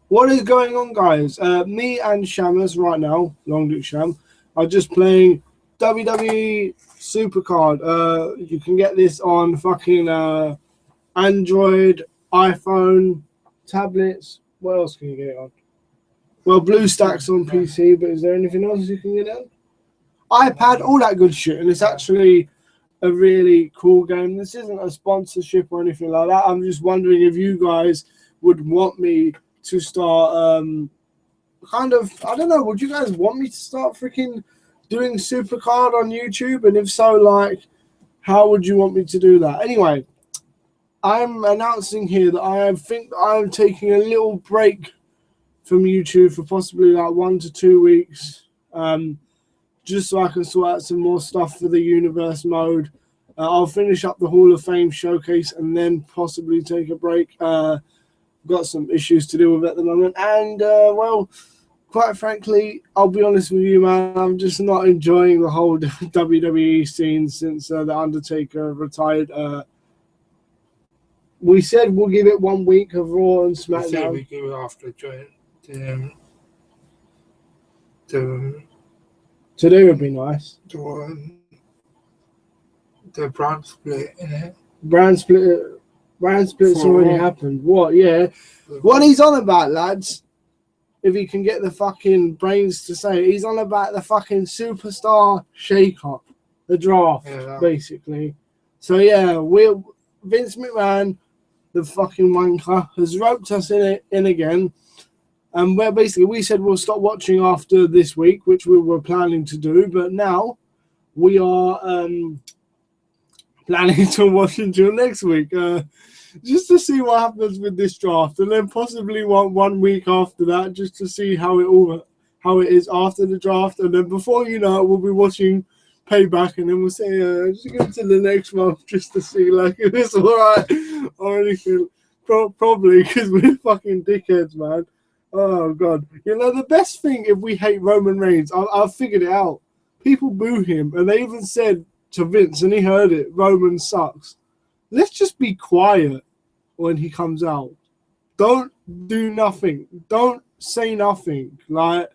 What is going on, guys? Me and Shamus right now, Long Dick Sham, are just playing WWE Supercard. You can get this on fucking Android, iPhone, tablets. What else can you get it on? Well, BlueStacks on PC, but is there anything else you can get it on? iPad, all that good shit. And it's actually a really cool game. This isn't a sponsorship or anything like that. I'm just wondering if you guys would want me to start kind of, I don't know, would you guys want me to start freaking doing Supercard on YouTube? And if so, like, how would you want me to do that? Anyway, I'm announcing here that I think I'm taking a little break from YouTube for possibly like 1 to 2 weeks, just so I can sort out some more stuff for the universe mode. I'll finish up the Hall of Fame showcase and then possibly take a break. Got some issues to deal with at the moment, and well, quite frankly, I'll be honest with you, man, I'm just not enjoying the whole WWE scene since the Undertaker retired. We said we'll give it 1 week of Raw and SmackDown. We give it after Today would be nice. The brand split, innit? Brand split's already happened. What? Yeah. What he's on about, lads? If he can get the fucking brains to say it, he's on about the fucking superstar shake-up, the draft, basically. So yeah, Vince McMahon, the fucking wanker, has roped us in again. And we said we'll stop watching after this week, which we were planning to do, but now we are planning to watch until next week, just to see what happens with this draft, and then possibly 1 week after that, just to see how it is after the draft, and then before you know it, we'll be watching Payback, and then we'll say just go to the next month just to see like if it's alright or anything. Probably because we're fucking dickheads, man. Oh god, you know the best thing if we hate Roman Reigns, I've figured it out. People boo him, and they even said to Vince, and he heard it, Roman sucks. Let's just be quiet when he comes out. Don't do nothing. Don't say nothing. Like,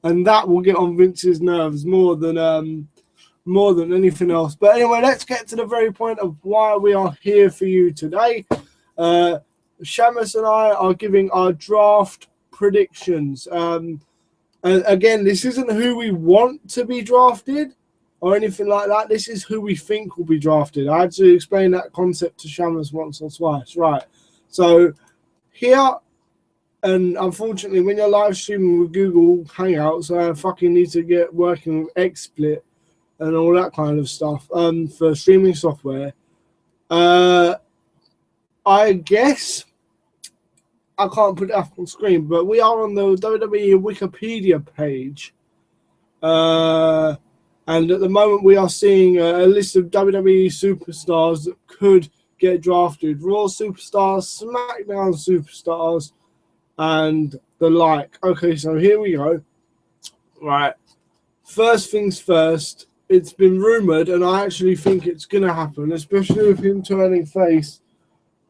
and that will get on Vince's nerves more than anything else. But anyway, let's get to the very point of why we are here for you today. Shamus and I are giving our draft predictions. And again, this isn't who we want to be drafted or anything like that. This is who we think will be drafted. I had to explain that concept to Shamus once or twice. Right. So here, and unfortunately, when you're live streaming with Google Hangouts, I fucking need to get working with XSplit and all that kind of stuff for streaming software. I guess I can't put it up on screen, but we are on the WWE Wikipedia page. And at the moment, we are seeing a list of WWE superstars that could get drafted. Raw superstars, SmackDown superstars, and the like. Okay, so here we go. Right. First things first, it's been rumoured, and I actually think it's going to happen, especially with him turning face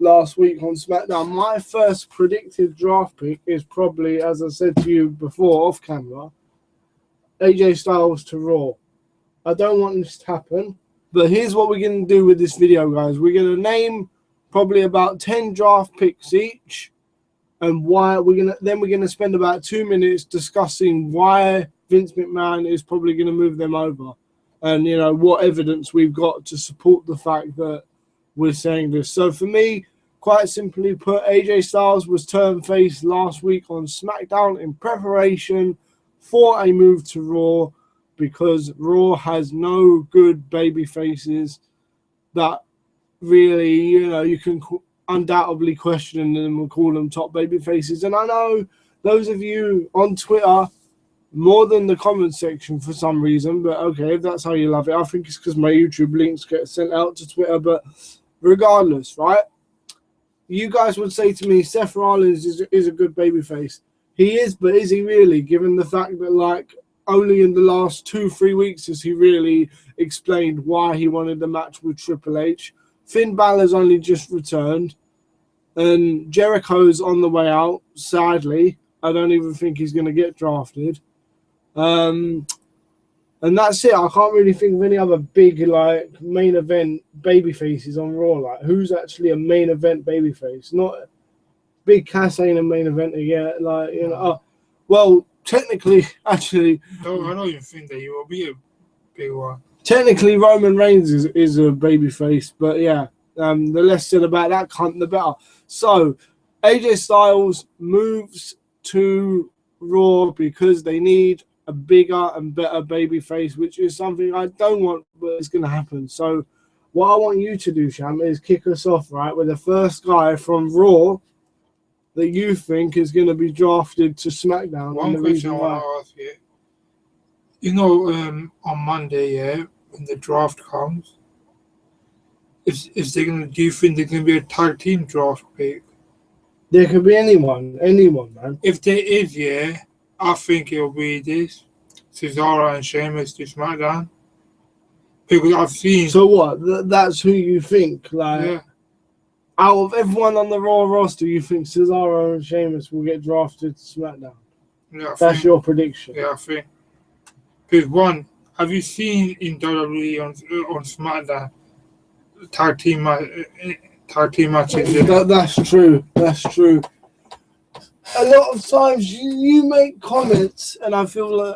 last week on SmackDown. My first predicted draft pick is probably, as I said to you before off camera, AJ Styles to Raw. I don't want this to happen, but here's what we're going to do with this video, guys. We're going to name probably about 10 draft picks each, and why we're going to spend about 2 minutes discussing why Vince McMahon is probably going to move them over, and you know what evidence we've got to support the fact that we're saying this. So for me, quite simply put, AJ Styles was turned face last week on SmackDown in preparation for a move to Raw, because Raw has no good baby faces that really, you know, you can undoubtedly question them and call them top baby faces. And I know those of you on Twitter more than the comment section for some reason, but okay, if that's how you love it. I think it's because my YouTube links get sent out to Twitter, but regardless, right? You guys would say to me, Seth Rollins is a good babyface. He is, but is he really? Given the fact that, like, only in the last 2-3 weeks has he really explained why he wanted the match with Triple H. Finn Balor's only just returned. And Jericho's on the way out, sadly. I don't even think he's going to get drafted. And that's it. I can't really think of any other big, like, main event baby faces on Raw. Like, who's actually a main event baby face? Not Big Cass ain't a main eventer yet. Like, you know, well, technically, actually, No, I don't even think that he will be a big one. technically Roman Reigns is a baby face, but yeah, the less said about that cunt, the better. So, AJ Styles moves to Raw because they need a bigger and better baby face, which is something I don't want, but it's going to happen. So, what I want you to do, Sham, is kick us off, right, with the first guy from Raw that you think is going to be drafted to SmackDown. One question I want to ask you. You know, on Monday, yeah, when the draft comes, is there gonna? Do you think there's gonna be a tag team draft pick? There could be anyone, man. If there is, yeah, I think it'll be this Cesaro and Sheamus to SmackDown. Because I've seen. So what? That's who you think, like. Yeah. Out of everyone on the Raw roster, you think Cesaro and Sheamus will get drafted to SmackDown? Yeah, That's your prediction. Yeah, I think. Because one, have you seen in WWE on SmackDown tag team matches? That's true. That's true. A lot of times you make comments, and I feel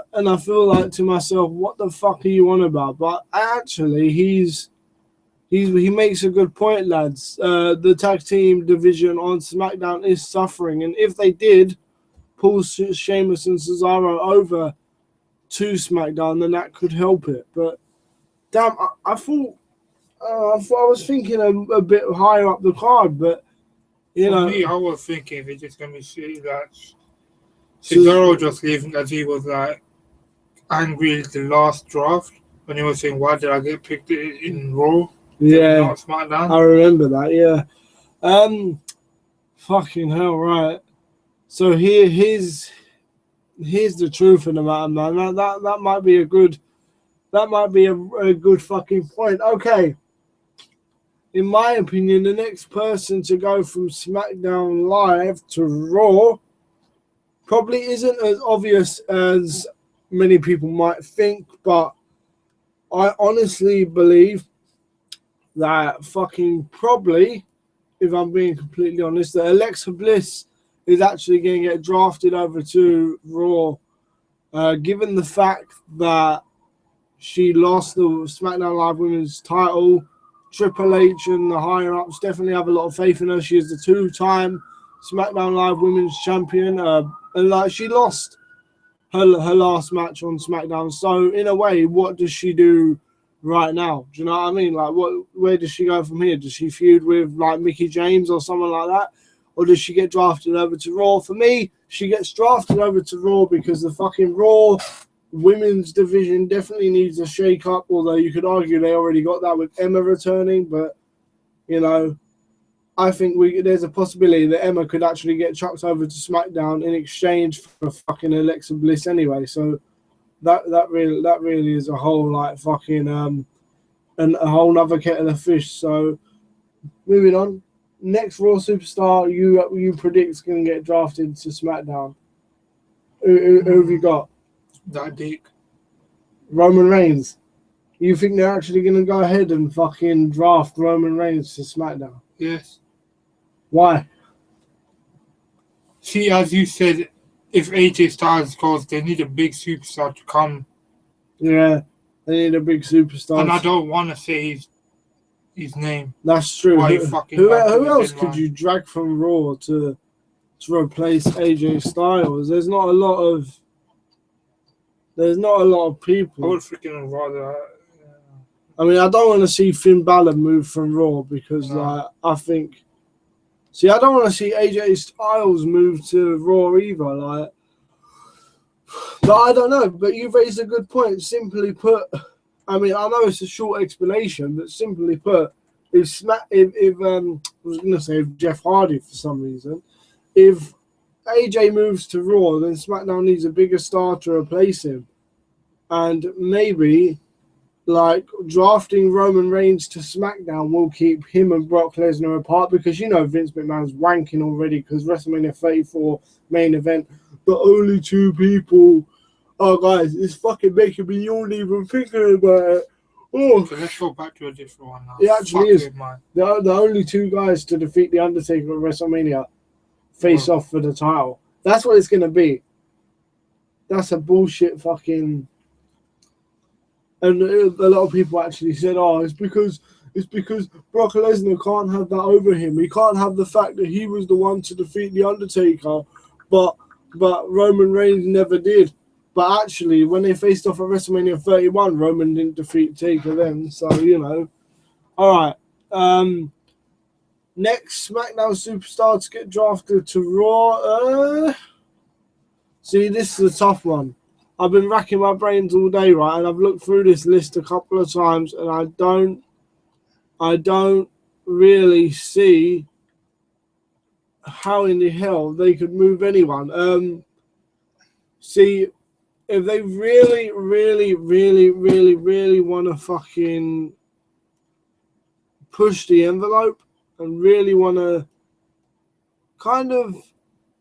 like to myself, what the fuck are you on about? But actually, he makes a good point, lads. The tag team division on SmackDown is suffering, and if they did pull Sheamus and Cesaro over to SmackDown, then that could help it. But damn, I thought I was thinking a bit higher up the card, but you know, me, I was thinking they're just gonna be shit that Cesaro just leaving as he was like angry at the last draft when he was saying, "Why did I get picked in Raw?" Yeah, not SmackDown. I remember that. Yeah, fucking hell, right. So here's the truth of the matter, man. That might be a good fucking point. Okay. In my opinion, the next person to go from SmackDown Live to Raw probably isn't as obvious as many people might think, but I honestly believe that fucking probably, if I'm being completely honest, that Alexa Bliss is actually going to get drafted over to Raw, given the fact that she lost the SmackDown Live Women's title. Triple H and the higher-ups definitely have a lot of faith in her. She is the two-time SmackDown Live Women's Champion, and like she lost her last match on SmackDown. So in a way, what does she do right now? Do you know what I mean? Like, where does she go from here? Does she feud with like Mickie James or someone like that, or does she get drafted over to Raw? For me, she gets drafted over to Raw because the fucking Raw women's division definitely needs a shake up, although you could argue they already got that with Emma returning. But you know, I think there's a possibility that Emma could actually get chucked over to SmackDown in exchange for fucking Alexa Bliss anyway. So that really is a whole like fucking and a whole nother kettle of fish. So moving on, next Raw superstar you predict is going to get drafted to SmackDown. Who have you got? That dick. Roman Reigns. You think they're actually going to go ahead and fucking draft Roman Reigns to SmackDown? Yes. Why? See, as you said, if AJ Styles goes, they need a big superstar to come. Yeah, they need a big superstar. And I don't want to say his name. That's true. Who else could you drag from Raw to replace AJ Styles? There's not a lot of people. I would freaking rather. I mean, I don't want to see Finn Balor move from Raw because I think. See, I don't want to see AJ Styles move to Raw either. Like, but I don't know. But you've raised a good point. Simply put, I mean, I know it's a short explanation, but simply put, if I was going to say if Jeff Hardy for some reason, if AJ moves to Raw, then SmackDown needs a bigger star to replace him, and maybe like drafting Roman Reigns to SmackDown will keep him and Brock Lesnar apart because you know Vince McMahon's wanking already because WrestleMania 34 main event, the only two people. Oh, guys, it's fucking making me yawn even thinking about it. Oh, So let's go back to a different one now. it actually Fuck is. it, man. The only two guys to defeat The Undertaker at WrestleMania face off for the title. That's what it's going to be. That's a bullshit fucking... And a lot of people actually said, oh, it's because Brock Lesnar can't have that over him. He can't have the fact that he was the one to defeat The Undertaker, but Roman Reigns never did. But actually, when they faced off at WrestleMania 31, Roman didn't defeat Taker then. So, you know. All right. Next SmackDown superstar to get drafted to Raw. See, this is a tough one. I've been racking my brains all day, right? And I've looked through this list a couple of times, and I don't really see how in the hell they could move anyone. See, if they really want to fucking push the envelope and really want to kind of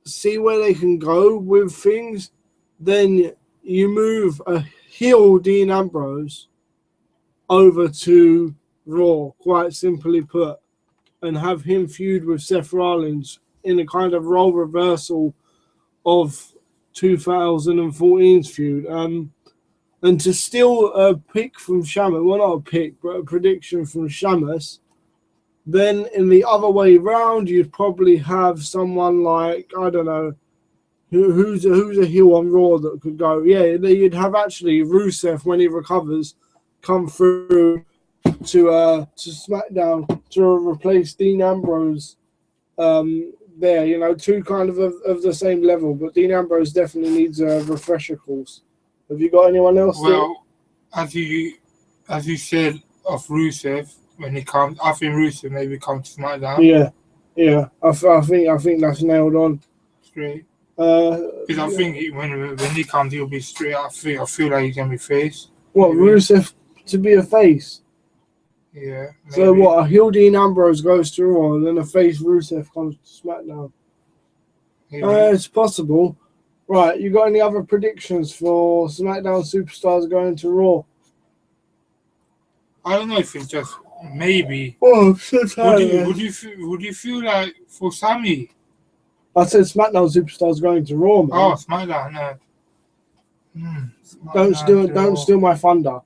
see where they can go with things, then you move a heel Dean Ambrose over to Raw, quite simply put, and have him feud with Seth Rollins in a kind of role reversal of 2014's feud. And to steal a pick from Shamus, well, not a pick, but a prediction from Shamus, then in the other way round, you'd probably have someone like, I don't know, who's a heel on Raw that could go. Yeah, you'd have actually Rusev, when he recovers, come through to SmackDown to replace Dean Ambrose there. You know, two kind of the same level, but Dean Ambrose definitely needs a refresher course. Have you got anyone else? Well, as you said of Rusev, when he comes, I think Rusev maybe comes to SmackDown. Yeah. I think that's nailed on. Straight. Because I think when he comes, he'll be straight. I feel like he's gonna be face. What, maybe. Rusev to be a face? Yeah. Maybe. So what? A heel Dean Ambrose goes to Raw, and then a face Rusev comes to SmackDown. It's possible. Right, you got any other predictions for SmackDown superstars going to Raw? I don't know if it's just maybe. Oh, shit! Would you feel like for Sammy? I said SmackDown superstars going to Raw, man. Oh, SmackDown. Don't steal my thunder.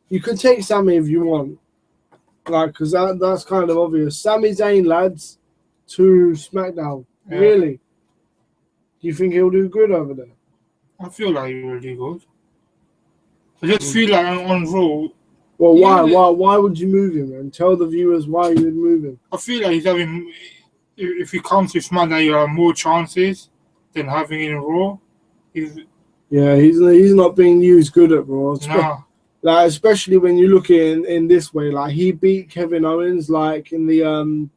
You can take Sammy if you want, like, because that's kind of obvious. Sami Zayn, lads, to SmackDown. Yeah. Really? Do you think he'll do good over there? I feel like he will do good. I just feel like on Raw. Well, why would you move him, and tell the viewers why you would move him? I feel like he's having. If he comes to SmackDown, you have more chances than having him in Raw. He's not being used good at Raw. No. Like, especially when you look in this way, like he beat Kevin Owens, like in the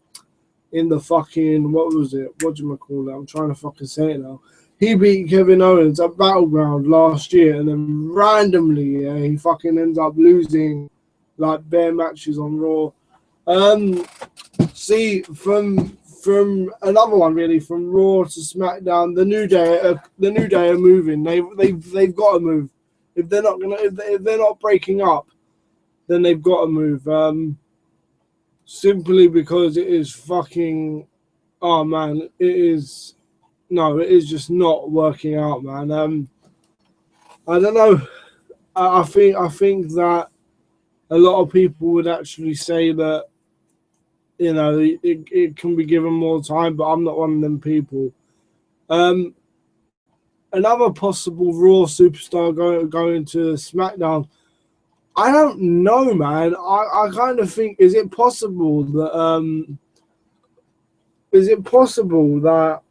fucking, what was it? What do you call it? I'm trying to fucking say it now. He beat Kevin Owens at Battleground last year, and then randomly, he fucking ends up losing like bare matches on Raw. See, from another one really, from Raw to SmackDown, the New Day are moving. They've got to move. If they're not breaking up, then they've got to move. Simply because it is fucking, oh man, it is just not working out, man. I don't know. I think that a lot of people would actually say that, you know, it can be given more time, but I'm not one of them people. Another possible Raw superstar going to SmackDown. I don't know, man. I kind of think, is it possible that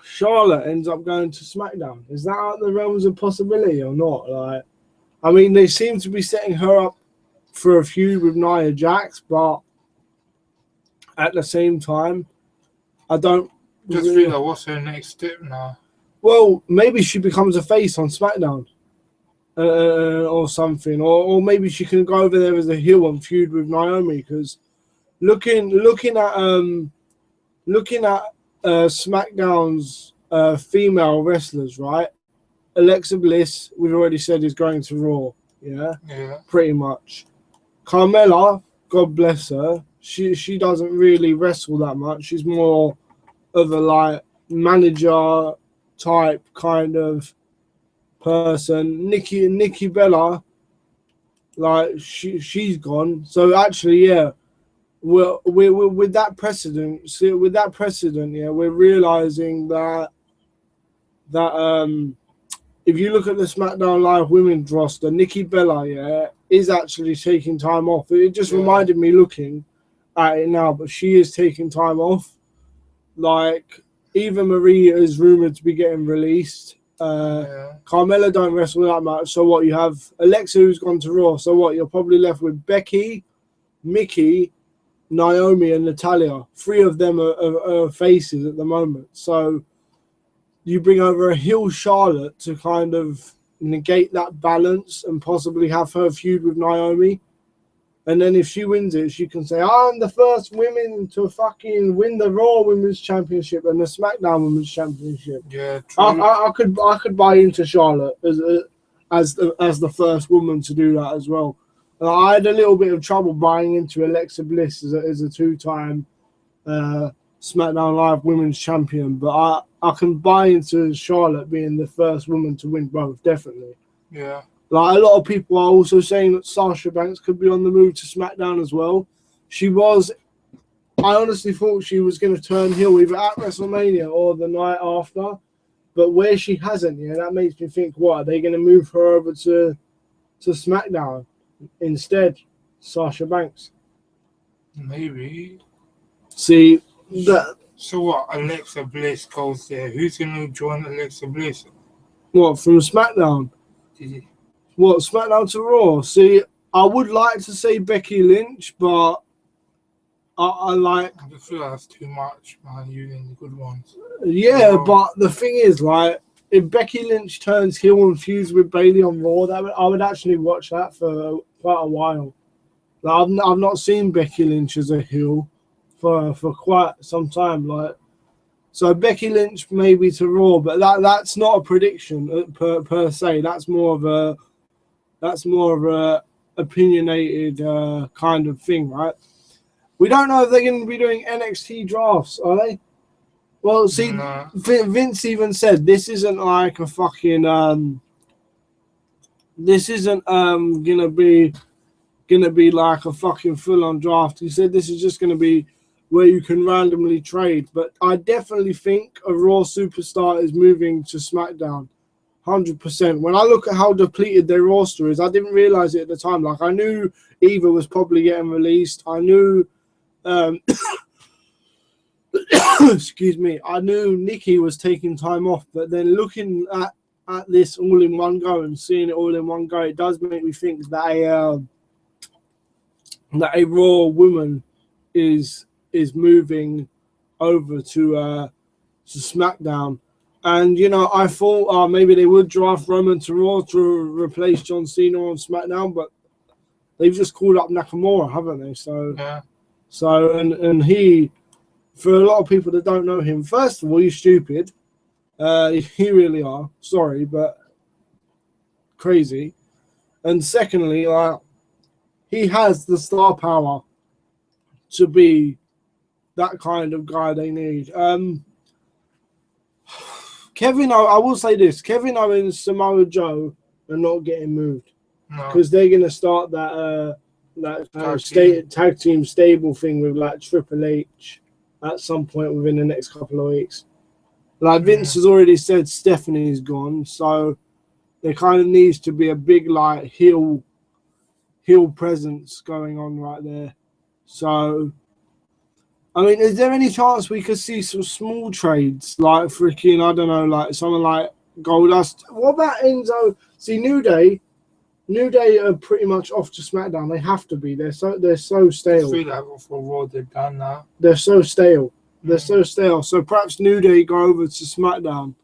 Charlotte ends up going to SmackDown? Is that out of the realms of possibility or not? Like, I mean, they seem to be setting her up for a feud with Nia Jax, but at the same time, I don't just feel like what's her next step now. Well, maybe she becomes a face on SmackDown, or something, or maybe she can go over there as a heel and feud with Naomi. Because looking at SmackDown's female wrestlers, right? Alexa Bliss, we've already said, is going to Raw. Yeah. Pretty much. Carmella, God bless her, she doesn't really wrestle that much. She's more of a like manager type kind of person. Nikki Bella, like she's gone. So actually, yeah, we're with that precedent. See, with that precedent, yeah, we're realizing that if you look at the SmackDown Live women's roster, Nikki Bella, yeah, is actually taking time off. It just reminded me looking at it now, but she is taking time off. Like Eva Marie is rumored to be getting released. Carmella don't wrestle that much. So what? You have Alexa who's gone to Raw. So what? You're probably left with Becky, Mickey, Naomi, and Natalia. 3 of them are faces at the moment. So you bring over a heel Charlotte to kind of negate that balance and possibly have her feud with Naomi. And then if she wins it, she can say, I'm the first woman to fucking win the Raw Women's Championship and the SmackDown Women's Championship. Yeah, true. I could buy into Charlotte as the first woman to do that as well. And I had a little bit of trouble buying into Alexa Bliss as a 2-time SmackDown Live Women's Champion, but I can buy into Charlotte being the first woman to win both, definitely. Yeah. Like a lot of people are also saying that Sasha Banks could be on the move to SmackDown as well. I honestly thought she was going to turn heel either at WrestleMania or the night after, but where she hasn't, yeah, that makes me think, what, are they going to move her over to SmackDown instead? Sasha Banks. Maybe. See, So what? Alexa Bliss goes there. Who's going to join Alexa Bliss? what, from SmackDown? What, SmackDown to Raw? See, I would like to say Becky Lynch, but I just feel that's too much, man, using the good ones. Yeah, but the thing is, like, if Becky Lynch turns heel and feuds with Bayley on Raw, I would actually watch that for quite a while. Like, I've not seen Becky Lynch as a heel for quite some time. Like, so Becky Lynch maybe to Raw, but that's not a prediction per se. That's more of a opinionated kind of thing, right? We don't know if they're going to be doing NXT drafts, are they? Well, see, No. Vince even said this isn't like a fucking this isn't gonna be like a fucking full-on draft. He said this is just gonna be where you can randomly trade. But I definitely think a Raw superstar is moving to SmackDown. 100%. When I look at how depleted their roster is, I didn't realize it at the time. Like, I knew Eva was probably getting released. I knew, excuse me, I knew Nikki was taking time off. But then looking at this all in one go and seeing it all in one go, it does make me think that a Raw woman is moving over to SmackDown. And, you know, I thought maybe they would draft Roman to Raw to replace John Cena on SmackDown, but they've just called up Nakamura, haven't they? So, yeah. So, and he, for a lot of people that don't know him, first of all, he's stupid. You really are. Sorry, but crazy. And secondly, he has the star power to be that kind of guy they need. Kevin, I will say this: Kevin Owens, Samoa Joe are not getting moved because they're going to start that tag team stable thing with like Triple H at some point within the next couple of weeks. Like Vince has already said, Stephanie's gone, so there kind of needs to be a big like heel presence going on right there. So, I mean, is there any chance we could see some small trades like freaking, I don't know, like someone like Goldust? What about Enzo? See, New Day are pretty much off to SmackDown. They have to be. They're so stale. I feel like for Raw they're done now. They're so stale. They're so stale. So perhaps New Day go over to SmackDown.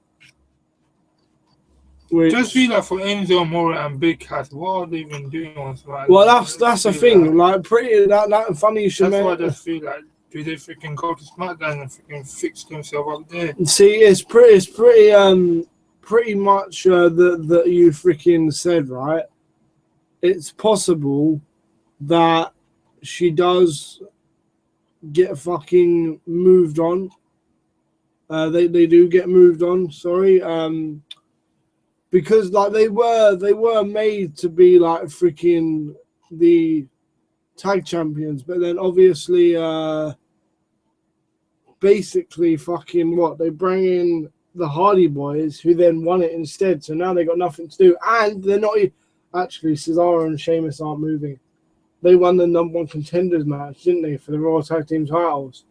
Which, Just feel like for Enzo Amore and Big Cass, what are they even doing on SmackDown? well, that's the Feel thing. Like, pretty that funny you should That's why I mention. just feel like, do they freaking go to SmackDown and freaking fix themselves up there? See, it's pretty much that you freaking said, right? It's possible that she does get fucking moved on. They do get moved on. Sorry, because like they were made to be like freaking the tag champions, but then obviously, basically, fucking what they bring in the Hardy Boys, who then won it instead. So now they got nothing to do, and they're not actually. Cesaro and Sheamus aren't moving. They won the #1 contenders match, didn't they, for the Raw Tag Team titles?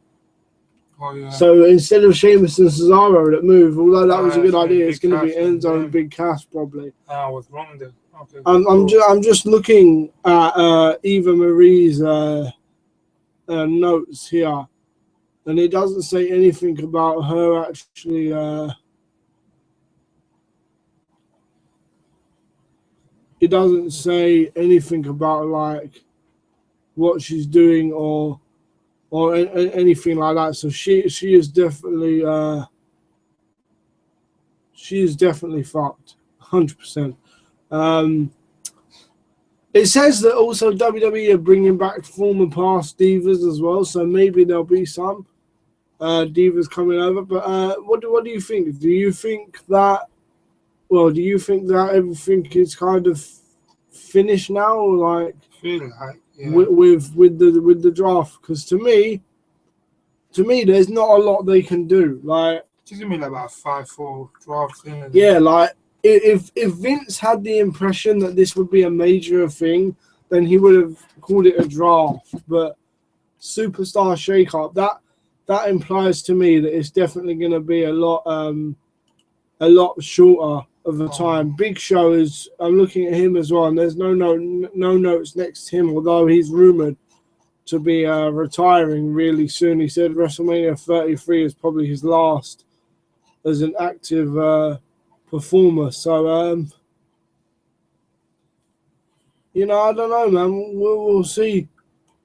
Oh yeah. So instead of Sheamus and Cesaro that move, although that was a good so idea, it's Big going to be Cass and Enzo and them. Big Cass probably. I was wrong there. Okay. I'm just looking at Eva Marie's notes here, and it doesn't say anything about her actually. It doesn't say anything about like what she's doing or anything like that. So she is definitely fucked, 100%. It says that also WWE are bringing back former past divas as well, so maybe there'll be some divas coming over. But what do you think? Do you think that everything is kind of finished now, or like Feel like with the draft? Because to me, there's not a lot they can do. Like, just give me like about 5-4 drafts in. yeah, like if Vince had the impression that this would be a major thing, then he would have called it a draft. But superstar shakeup, that implies to me that it's definitely going to be a lot shorter of a time. Big Show is. I'm looking at him as well, and there's no notes next to him, although he's rumored to be retiring really soon. He said WrestleMania 33 is probably his last as an active performer. So, I don't know, man. We'll see,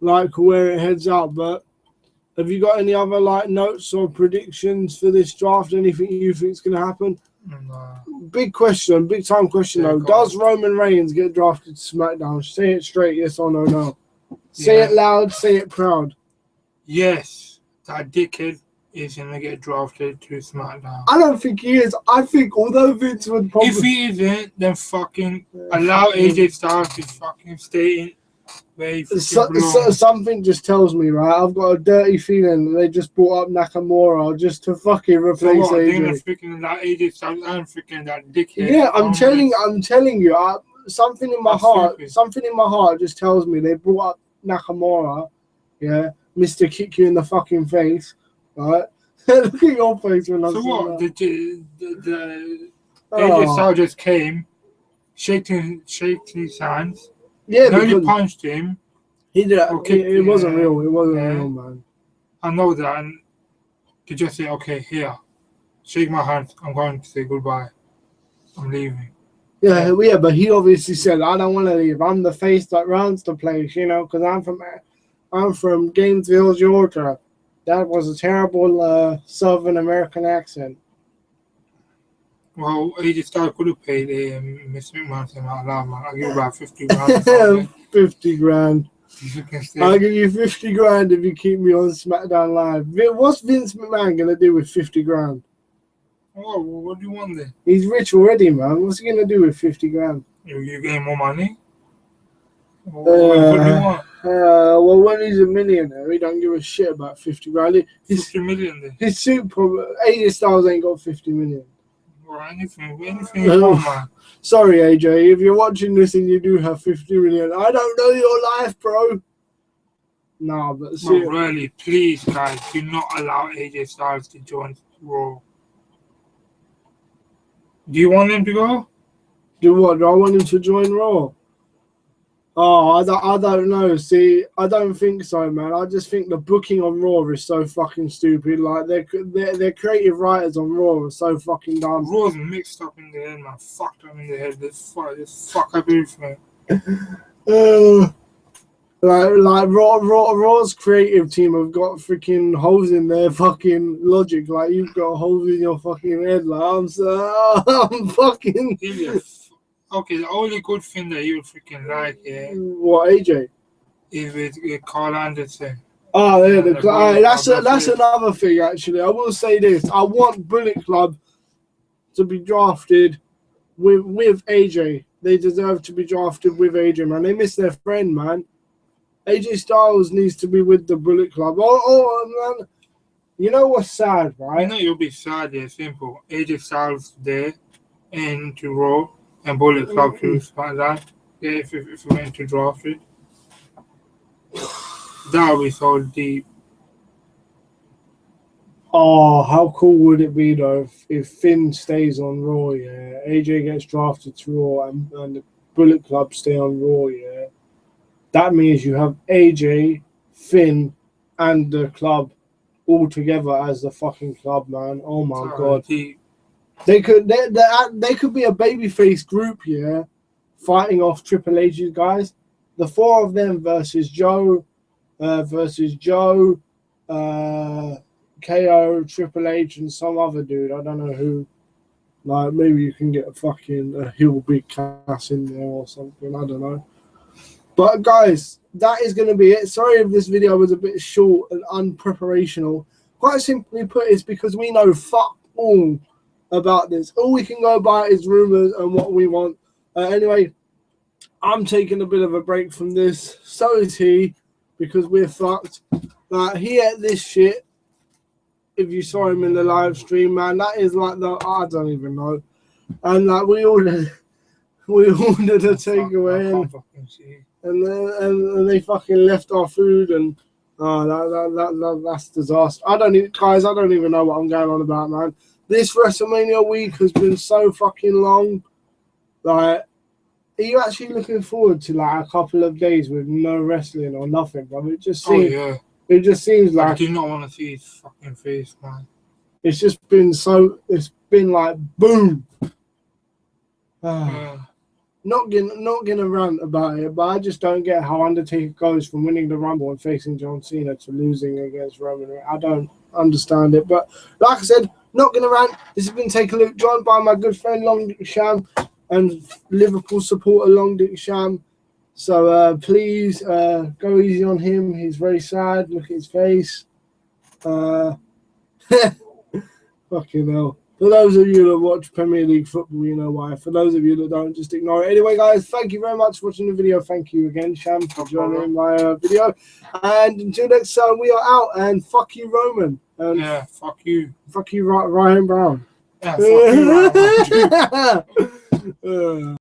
like, where it heads up. But have you got any other like notes or predictions for this draft? Anything you think is going to happen? No. Big time question though. Does Roman Reigns get drafted to SmackDown? Say it straight, yes or no. Say it loud, say it proud. Yes, that dickhead is gonna get drafted to SmackDown. I don't think he is. I think although Vince would probably... If he isn't, then fucking allow AJ Styles to fucking stay in where he belongs. Something just tells me, right? I've got a dirty feeling that they just brought up Nakamura just to fucking replace so what, AJ. They're gonna freaking allow AJ Styles and freaking that dickhead. Yeah, I'm telling you, something in my heart just tells me they brought up Nakamura, yeah, Mr. Kick you in the fucking face, right? Look at your face when I'm saying what? that. The AJ Styles just came, shaking his hands. Yeah, Nearly punched him. He did. It wasn't real. It wasn't real, man. I know that, and to just say, okay, here, shake my hand. I'm going to say goodbye. I'm leaving. Yeah, but he obviously said, I don't want to leave. I'm the face that runs the place, because I'm from Gainesville, Georgia. That was a terrible Southern American accent. Well, AJ Styles could have paid Miss McMahon I'll give you about 50 grand. 50 grand. I'll give you 50 grand if you keep me on SmackDown Live. What's Vince McMahon going to do with 50 grand? Oh, what do you want then? He's rich already, man. What's he going to do with 50 grand? You getting more money? What do you want? Well, when he's a millionaire, he don't give a shit about 50 grand. 50 million then? His super AJ Styles ain't got 50 million. Or anything you want, man. Sorry, AJ, if you're watching this and you do have 50 million, I don't know your life, bro. Nah, but really, please, guys, do not allow AJ Styles to join Raw. Do you want him to go? Do what? Do I want him to join Raw? Oh, I don't know. See, I don't think so, man. I just think the booking on Raw is so fucking stupid. Like their creative writers on Raw are so fucking dumb. Raw's mixed up in the head, man. Fucked up in the head. They fuck up everything. Like Raw's creative team have got freaking holes in their fucking logic. Like you've got holes in your fucking head. Like I'm fucking. Okay, the only good thing that you would freaking like, yeah, What, AJ? is with Carl Anderson. Oh, yeah, Yeah, that's another thing. Actually, I will say this: I want Bullet Club to be drafted with AJ. They deserve to be drafted with AJ, man. They miss their friend, man. AJ Styles needs to be with the Bullet Club. Oh, man. You know what's sad, right? You know you'll be sad, yeah, simple. AJ Styles there, and to Raw, and Bullet Club to SmackDown. Yeah, if we went to draft it. That would be so deep. Oh, how cool would it be though if Finn stays on Raw, yeah? AJ gets drafted to Raw and the Bullet Club stay on Raw, yeah? That means you have AJ, Finn, and the club all together as the fucking club, man. Oh my god. Deep. They could be a babyface group, yeah, fighting off Triple H's guys. The four of them versus Joe, KO, Triple H, and some other dude. I don't know who. Like maybe you can get a fucking heel big Cass in there or something. I don't know. But guys, that is going to be it. Sorry if this video was a bit short and unpreparational. Quite simply put, it's because we know fuck all about this. All we can go by is rumors and what we want. Anyway, I'm taking a bit of a break from this. So is he, because we're fucked. He ate this shit. If you saw him in the live stream, man, that is like I don't even know. And like we ordered a takeaway, and they fucking left our food, and that's disaster. I don't even know what I'm going on about, man. This WrestleMania week has been so fucking long. Like, are you actually looking forward to like a couple of days with no wrestling or nothing, bro? It just seems. Oh, yeah. It just seems like I do not want to see his fucking face, man. It's just been so. It's been like boom. Not gonna rant about it, but I just don't get how Undertaker goes from winning the Rumble and facing John Cena to losing against Roman Reigns. I don't understand it, but like I said, not gonna rant. This has been Take a Look, joined by my good friend Long Dick Sham and Liverpool supporter Long Dick Sham. So please go easy on him. He's very sad. Look at his face. Fucking hell. For those of you that watch Premier League football, you know why. For those of you that don't, just ignore it. Anyway, guys, thank you very much for watching the video. Thank you again, Sham, for joining my video. And until next time, we are out. And fuck you, Roman. And yeah, fuck you. Fuck you, Ryan Brown. Yeah, fuck you, Ryan Brown.